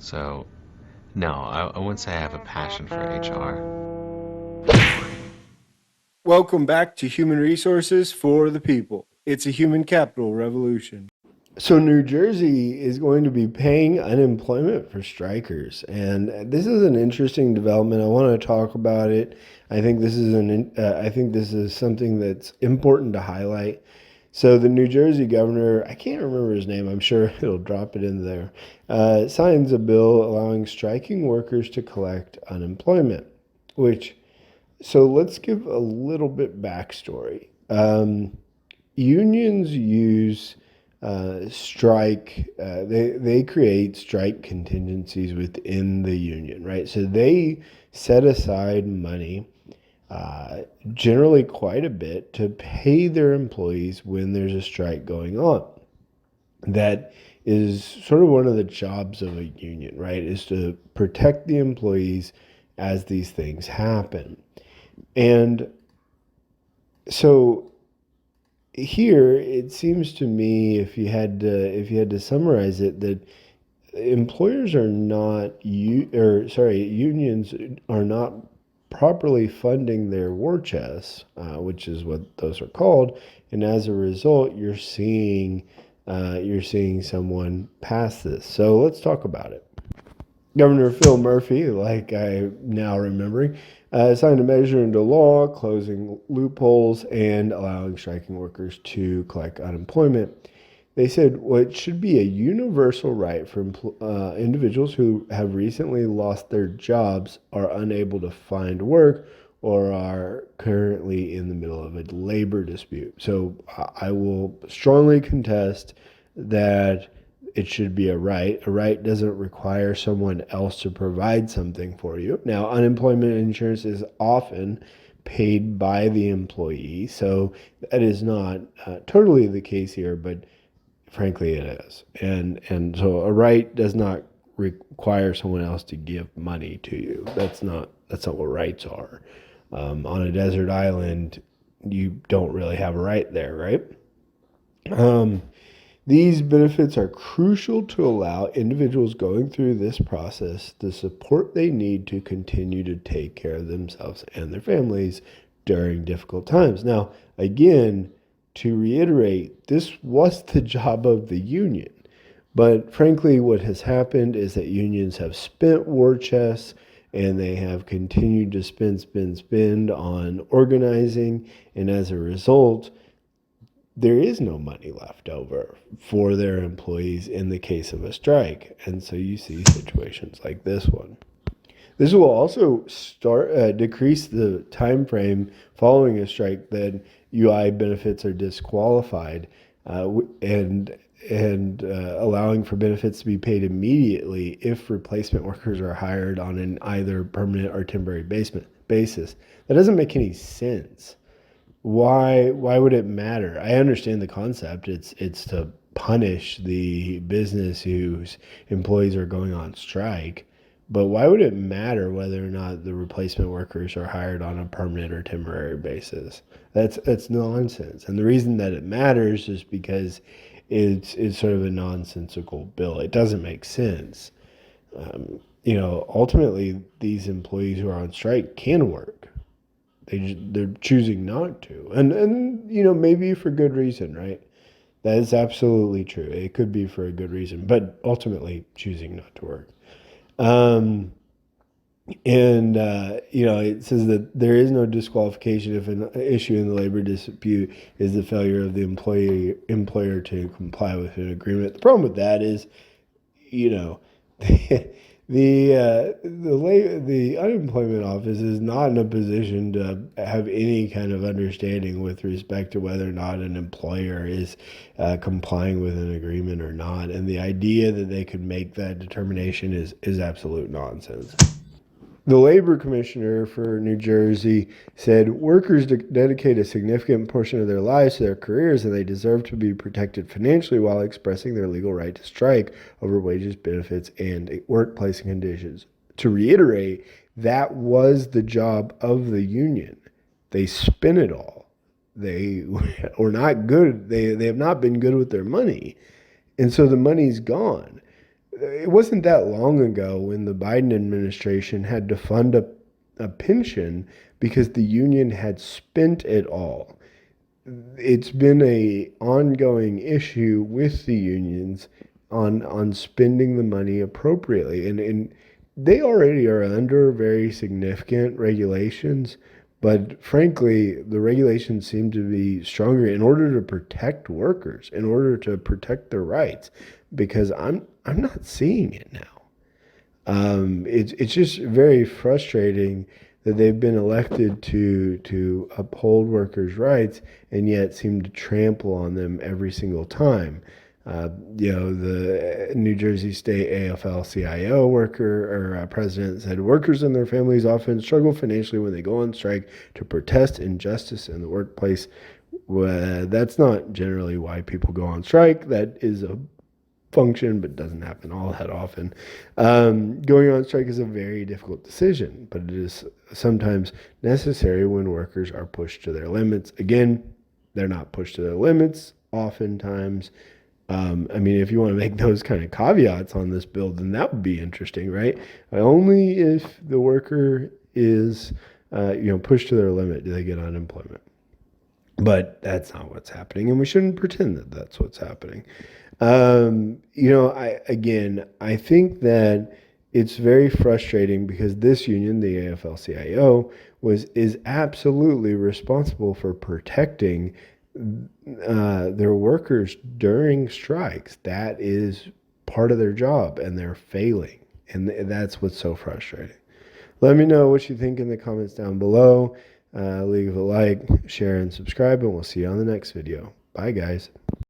So, no, I wouldn't say I have a passion for HR. Welcome back to Human Resources for the People. It's a human capital revolution. So, New Jersey is going to be paying unemployment for strikers. And this is an interesting development. I want to talk about it. I think this is something that's important to highlight. So, the New Jersey governor, I can't remember his name, I'm sure he'll drop it in there, signs a bill allowing striking workers to collect unemployment, which so let's give a little bit backstory. Unions use they create strike contingencies within the union, right? So they set aside money, generally quite a bit, to pay their employees when there's a strike going on. That is sort of one of the jobs of a union, right? Is to protect the employees as these things happen. And so here it seems to me, if you had to summarize it, that employers are not unions are not properly funding their war chests, which is what those are called, and as a result, you're seeing someone pass this. So let's talk about it. Governor Phil Murphy, like I now remembering, signed a measure into law closing loopholes and allowing striking workers to collect unemployment. They said what should be a universal right for individuals who have recently lost their jobs, are unable to find work, or are currently in the middle of a labor dispute. So I will strongly contest that it should be a right. A right doesn't require someone else to provide something for you. Now, unemployment insurance is often paid by the employee, so that is not totally the case here, but frankly, it is. And so a right does not require someone else to give money to you. That's not what rights are. On a desert island, you don't really have a right there, right? These benefits are crucial to allow individuals going through this process the support they need to continue to take care of themselves and their families during difficult times. Now, again, to reiterate, this was the job of the union. But frankly, what has happened is that unions have spent war chests and they have continued to spend on organizing. And as a result, there is no money left over for their employees in the case of a strike. And so you see situations like this one. This will also decrease the time frame following a strike that UI benefits are disqualified, and allowing for benefits to be paid immediately if replacement workers are hired on an either permanent or temporary basis. That doesn't make any sense. Why would it matter? I understand the concept. It's to punish the business whose employees are going on strike. But why would it matter whether or not the replacement workers are hired on a permanent or temporary basis? That's nonsense. And the reason that it matters is because it's sort of a nonsensical bill. It doesn't make sense. Ultimately, these employees who are on strike can work. They're choosing not to, and maybe for good reason, right? That is absolutely true. It could be for a good reason, but ultimately choosing not to work. Um, it says that there is no disqualification if an issue in the labor dispute is the failure of the employer to comply with an agreement. The problem with that is, you know, the unemployment office is not in a position to have any kind of understanding with respect to whether or not an employer is complying with an agreement or not, and the idea that they could make that determination is absolute nonsense. The labor commissioner for New Jersey said workers dedicate a significant portion of their lives to their careers and they deserve to be protected financially while expressing their legal right to strike over wages, benefits, and workplace conditions. To reiterate, that was the job of the union. They spent it all. They were not good. They have not been good with their money. And so the money's gone. it wasn't that long ago when the Biden administration had to fund a pension because the union had spent it all. It's been a ongoing issue with the unions on spending the money appropriately, and they already are under very significant regulations, but frankly the regulations seem to be stronger in order to protect workers, in order to protect their rights, because I'm not seeing it now. It's just very frustrating that they've been elected to uphold workers' rights and yet seem to trample on them every single time. The New Jersey State AFL-CIO worker or president said workers and their families often struggle financially when they go on strike to protest injustice in the workplace. Well, that's not generally why people go on strike. That is a function, but doesn't happen all that often. Going on strike is a very difficult decision, but it is sometimes necessary when workers are pushed to their limits. Again, they're not pushed to their limits oftentimes. If you want to make those kind of caveats on this bill, then that would be interesting, right? Only if the worker is, pushed to their limit do they get unemployment. But that's not what's happening, and we shouldn't pretend that that's what's happening. I think that it's very frustrating because this union, the AFL-CIO, is absolutely responsible for protecting their workers during strikes. That is part of their job, and they're failing, and that's what's so frustrating. Let me know what you think in the comments down below. Leave a like, share, and subscribe, and we'll see you on the next video. Bye, guys.